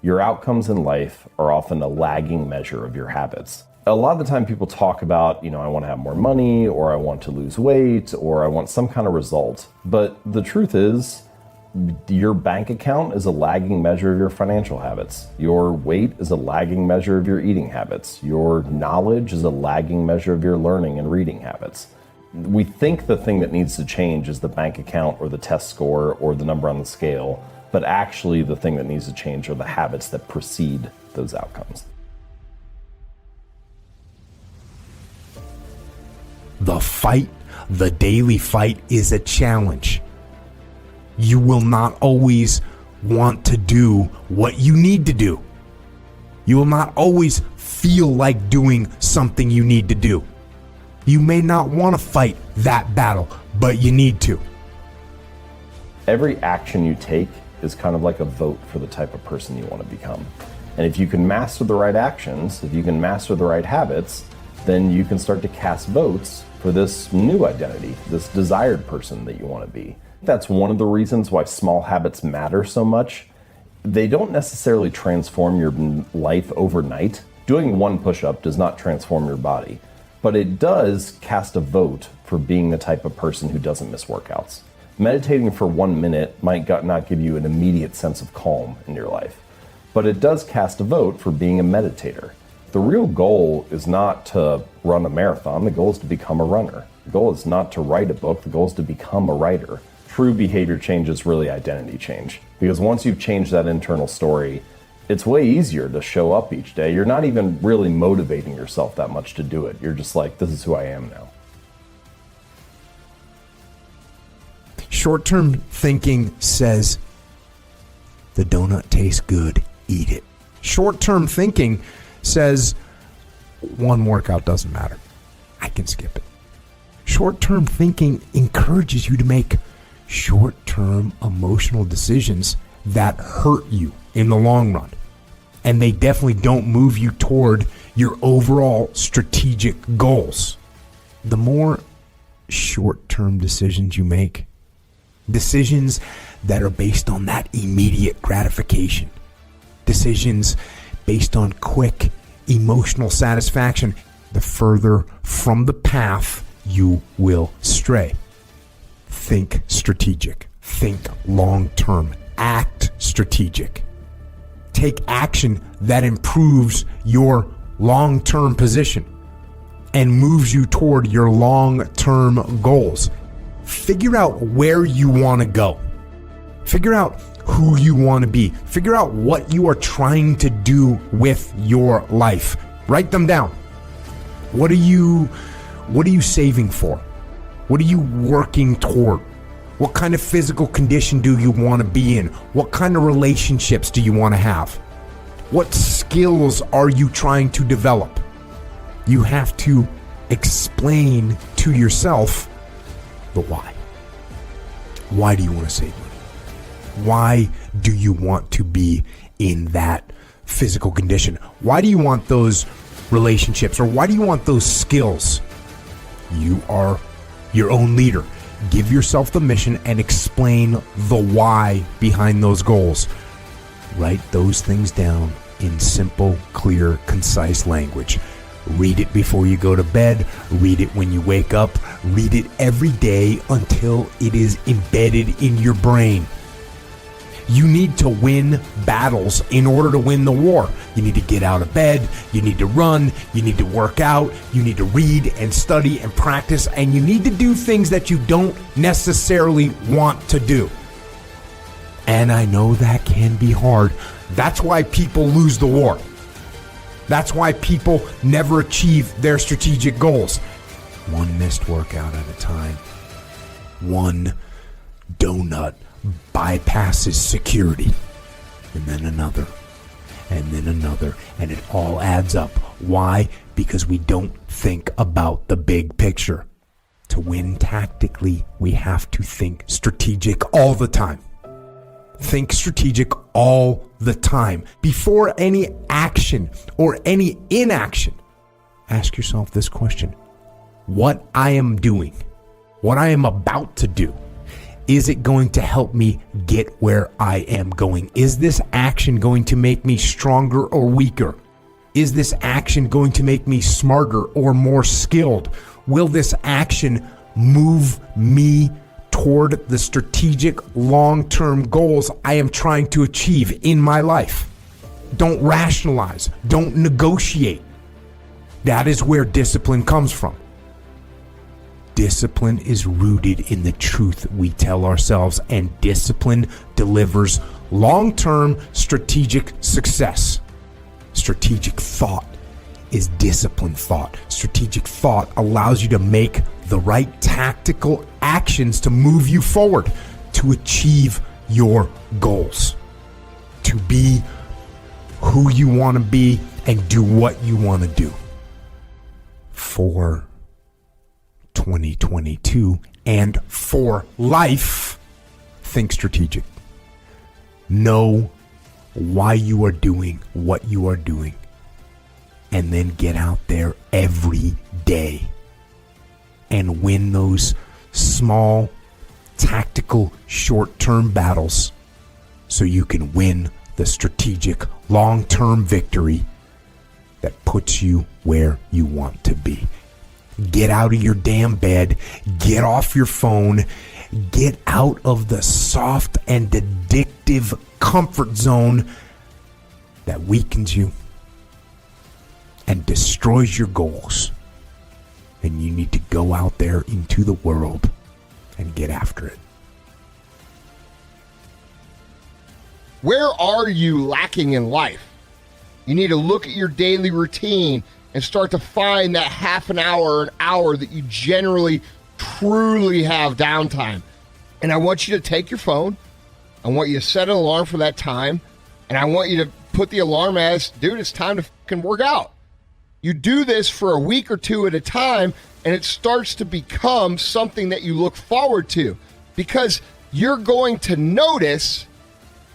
Your outcomes in life are often a lagging measure of your habits. A lot of the time people talk about, I want to have more money, or I want to lose weight, or I want some kind of result. But the truth is, your bank account is a lagging measure of your financial habits. Your weight is a lagging measure of your eating habits. Your knowledge is a lagging measure of your learning and reading habits. We think the thing that needs to change is the bank account or the test score or the number on the scale, but actually the thing that needs to change are the habits that precede those outcomes. The fight, the daily fight, is a challenge. You will not always want to do what you need to do. You will not always feel like doing something you need to do. You may not want to fight that battle, but you need to. Every action you take is kind of like a vote for the type of person you want to become. And if you can master the right actions, if you can master the right habits, then you can start to cast votes for this new identity, this desired person that you want to be. That's one of the reasons why small habits matter so much. They don't necessarily transform your life overnight. Doing one push-up does not transform your body, but it does cast a vote for being the type of person who doesn't miss workouts. Meditating for 1 minute might not give you an immediate sense of calm in your life, but it does cast a vote for being a meditator. The real goal is not to run a marathon. The goal is to become a runner. The goal is not to write a book. The goal is to become a writer. True behavior change is really identity change, because once you've changed that internal story, it's way easier to show up each day. You're not even really motivating yourself that much to do it. You're just like, this is who I am now. Short-term thinking says, the donut tastes good, eat it. Short-term thinking says, one workout doesn't matter, I can skip it. Short-term thinking encourages you to make short-term emotional decisions that hurt you in the long run. And they definitely don't move you toward your overall strategic goals. The more short-term decisions you make, decisions that are based on that immediate gratification, decisions based on quick emotional satisfaction, the further from the path you will stray. Think strategic. Think long-term. Act strategic. Take action that improves your long-term position and moves you toward your long-term goals. Figure out where you want to go. Figure out who you want to be. Figure out what you are trying to do with your life. Write them down. What are you saving for? What are you working toward? What kind of physical condition do you want to be in? What kind of relationships do you want to have? What skills are you trying to develop? You have to explain to yourself the why. Why do you want to save money? Why do you want to be in that physical condition? Why do you want those relationships, or why do you want those skills? You are your own leader. Give yourself the mission and explain the why behind those goals. Write those things down in simple, clear, concise language. Read it before you go to bed. Read it when you wake up. Read it every day until it is embedded in your brain. You need to win battles in order to win the war. You need to get out of bed. You need to run. You need to work out. You need to read and study and practice. And you need to do things that you don't necessarily want to do. And I know that can be hard. That's why people lose the war. That's why people never achieve their strategic goals. One missed workout at a time. One donut bypasses security, and then another, and then another, and it all adds up. Why? Because we don't think about the big picture. To win tactically, we have to think strategic all the time. Think strategic all the time. Before any action or any inaction, ask yourself this question: what I am doing, what I am about to do, Is it going to help me get where I am going? Is this action going to make me stronger or weaker? Is this action going to make me smarter or more skilled? Will this action move me toward the strategic long-term goals I am trying to achieve in my life? Don't rationalize. Don't negotiate. That is where discipline comes from. Discipline is rooted in the truth we tell ourselves, and discipline delivers long-term strategic success. Strategic thought is disciplined thought. Strategic thought allows you to make the right tactical actions to move you forward, to achieve your goals, to be who you want to be and do what you want to do. For 2022 and for life, think strategic. Know why you are doing what you are doing, and then get out there every day and win those small, tactical, short-term battles so you can win the strategic, long-term victory that puts you where you want to be. Get out of your damn bed. Get off your phone. Get out of the soft and addictive comfort zone that weakens you and destroys your goals. And you need to go out there into the world and get after it. Where are you lacking in life? You need to look at your daily routine and start to find that half an hour or an hour that you generally truly have downtime. And I want you to take your phone. I want you to set an alarm for that time. And I want you to put the alarm as, dude, it's time to fucking work out. You do this for a week or two at a time, and it starts to become something that you look forward to, because you're going to notice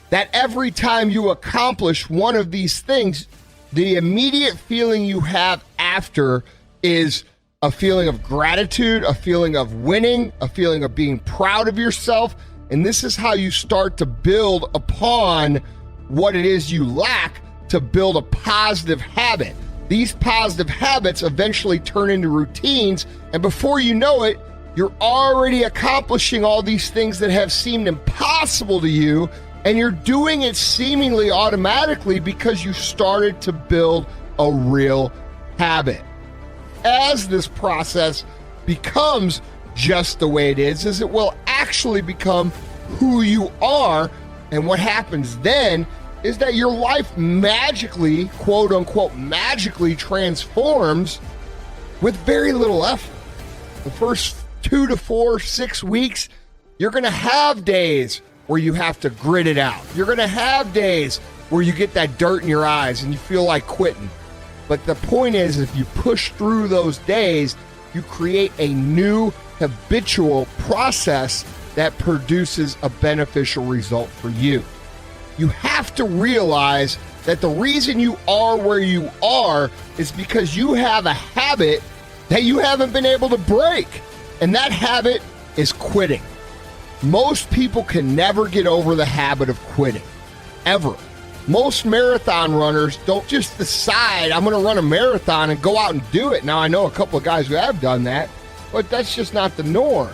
that every time you accomplish one of these things, the immediate feeling you have after is a feeling of gratitude, a feeling of winning, a feeling of being proud of yourself. And this is how you start to build upon what it is you lack to build a positive habit. These positive habits eventually turn into routines, and before you know it, you're already accomplishing all these things that have seemed impossible to you, and you're doing it seemingly automatically because you started to build a real habit. As this process becomes just the way it is it will actually become who you are. And what happens then is that your life magically, quote unquote, magically transforms with very little effort. The first 2 to 4, 6 weeks, you're going to have days where you have to grit it out. You're going to have days where you get that dirt in your eyes and you feel like quitting. But the point is, if you push through those days, you create a new habitual process that produces a beneficial result for you. You have to realize that the reason you are where you are is because you have a habit that you haven't been able to break. And that habit is quitting. Most people can never get over the habit of quitting, ever. Most marathon runners don't just decide, I'm going to run a marathon and go out and do it. Now, I know a couple of guys who have done that, but that's just not the norm.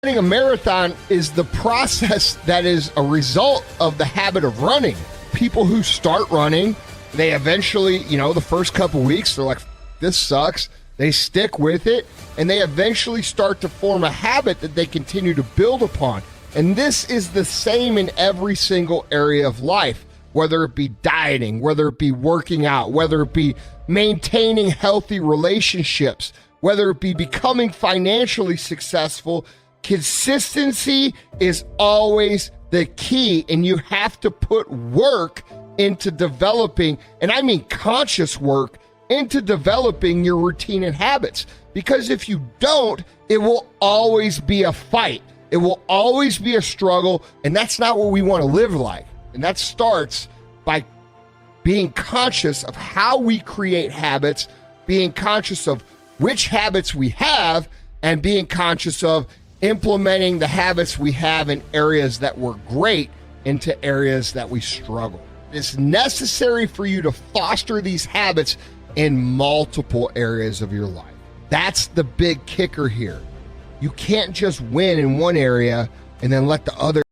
Running a marathon is the process that is a result of the habit of running. People who start running, they eventually, the first couple weeks, they're like, this sucks. They stick with it, and they eventually start to form a habit that they continue to build upon. And this is the same in every single area of life, whether it be dieting, whether it be working out, whether it be maintaining healthy relationships, whether it be becoming financially successful. Consistency is always the key, and you have to put work into developing, and I mean conscious work, into developing your routine and habits. Because if you don't, it will always be a fight. It will always be a struggle, and that's not what we want to live like. And that starts by being conscious of how we create habits, being conscious of which habits we have, and being conscious of implementing the habits we have in areas that were great into areas that we struggle. It's necessary for you to foster these habits in multiple areas of your life. That's the big kicker here. You can't just win in one area and then let the other.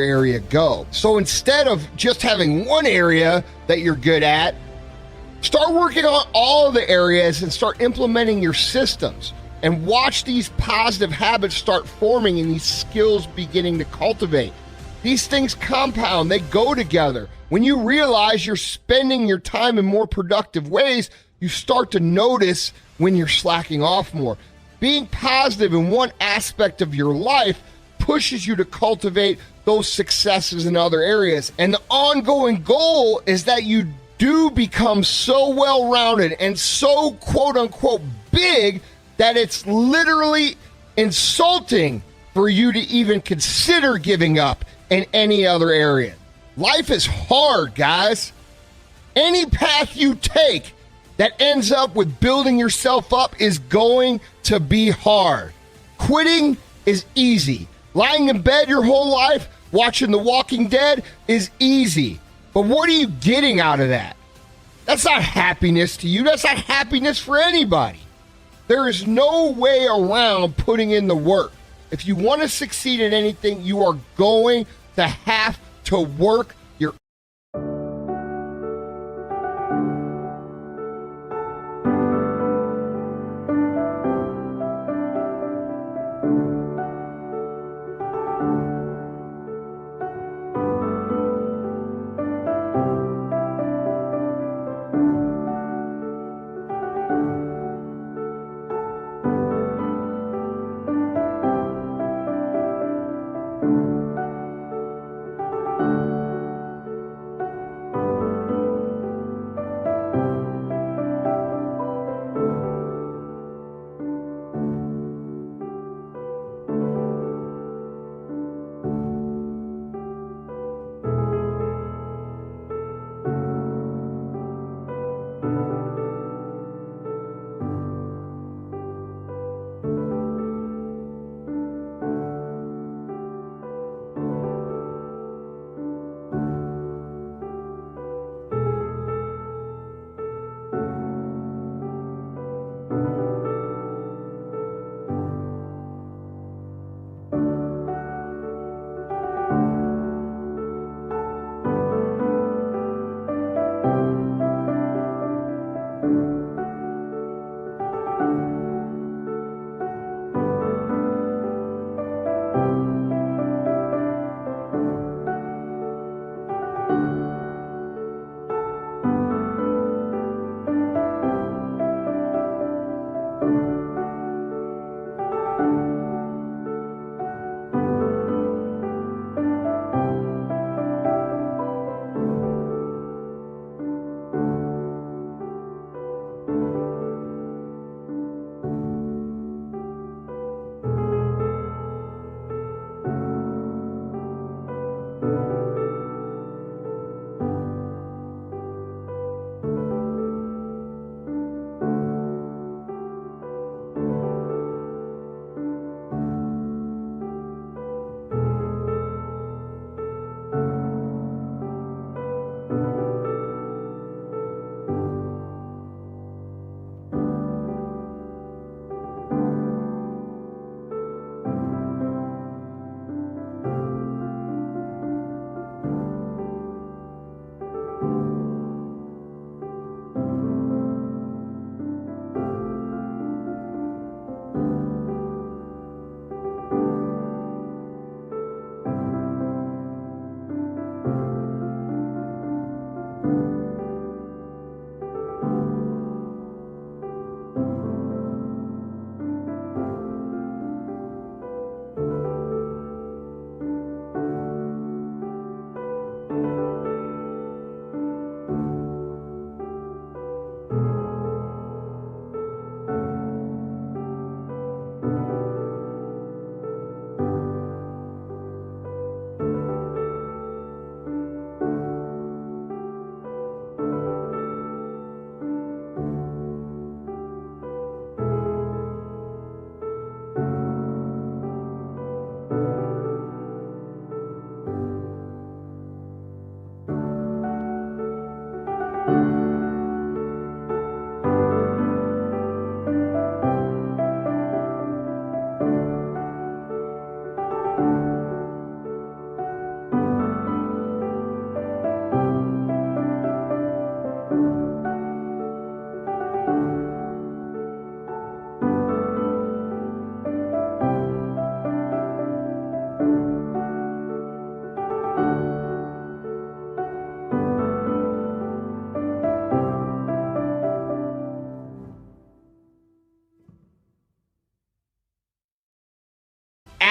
area go. So instead of just having one area that you're good at, start working on all the areas and start implementing your systems, and watch these positive habits start forming and these skills beginning to cultivate. These things compound, they go together. When you realize you're spending your time in more productive ways, you start to notice when you're slacking off more. Being positive in one aspect of your life pushes you to cultivate those successes in other areas. And the ongoing goal is that you do become so well-rounded and so quote-unquote big that it's literally insulting for you to even consider giving up in any other area. Life is hard, guys. Any path you take that ends up with building yourself up is going to be hard. Quitting is easy. Lying in bed your whole life watching The Walking Dead is easy. But what are you getting out of that? That's not happiness to you. That's not happiness for anybody. There is no way around putting in the work. If you want to succeed in anything, you are going to have to work your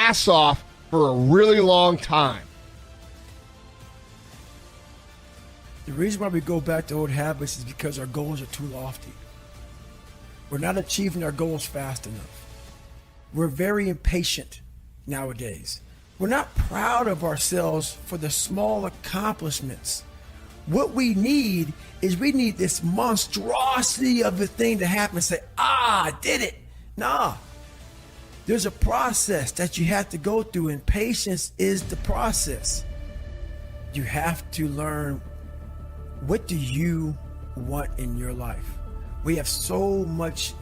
ass off for a really long time. The reason why we go back to old habits is because our goals are too lofty. We're not achieving our goals fast enough. We're very impatient nowadays. We're not proud of ourselves for the small accomplishments. What we need is we need this monstrosity of the thing to happen and say, I did it. Nah. There's a process that you have to go through, and patience is the process. You have to learn, what do you want in your life? We have so much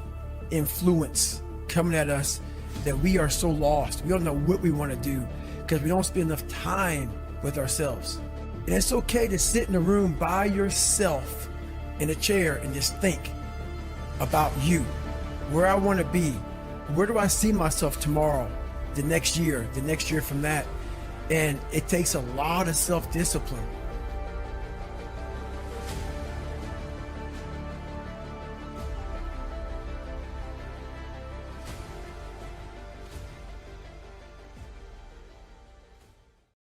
influence coming at us that we are so lost. We don't know what we want to do because we don't spend enough time with ourselves. And it's okay to sit in a room by yourself in a chair and just think about you, where I want to be, where do I see myself tomorrow, the next year from that. And it takes a lot of self-discipline.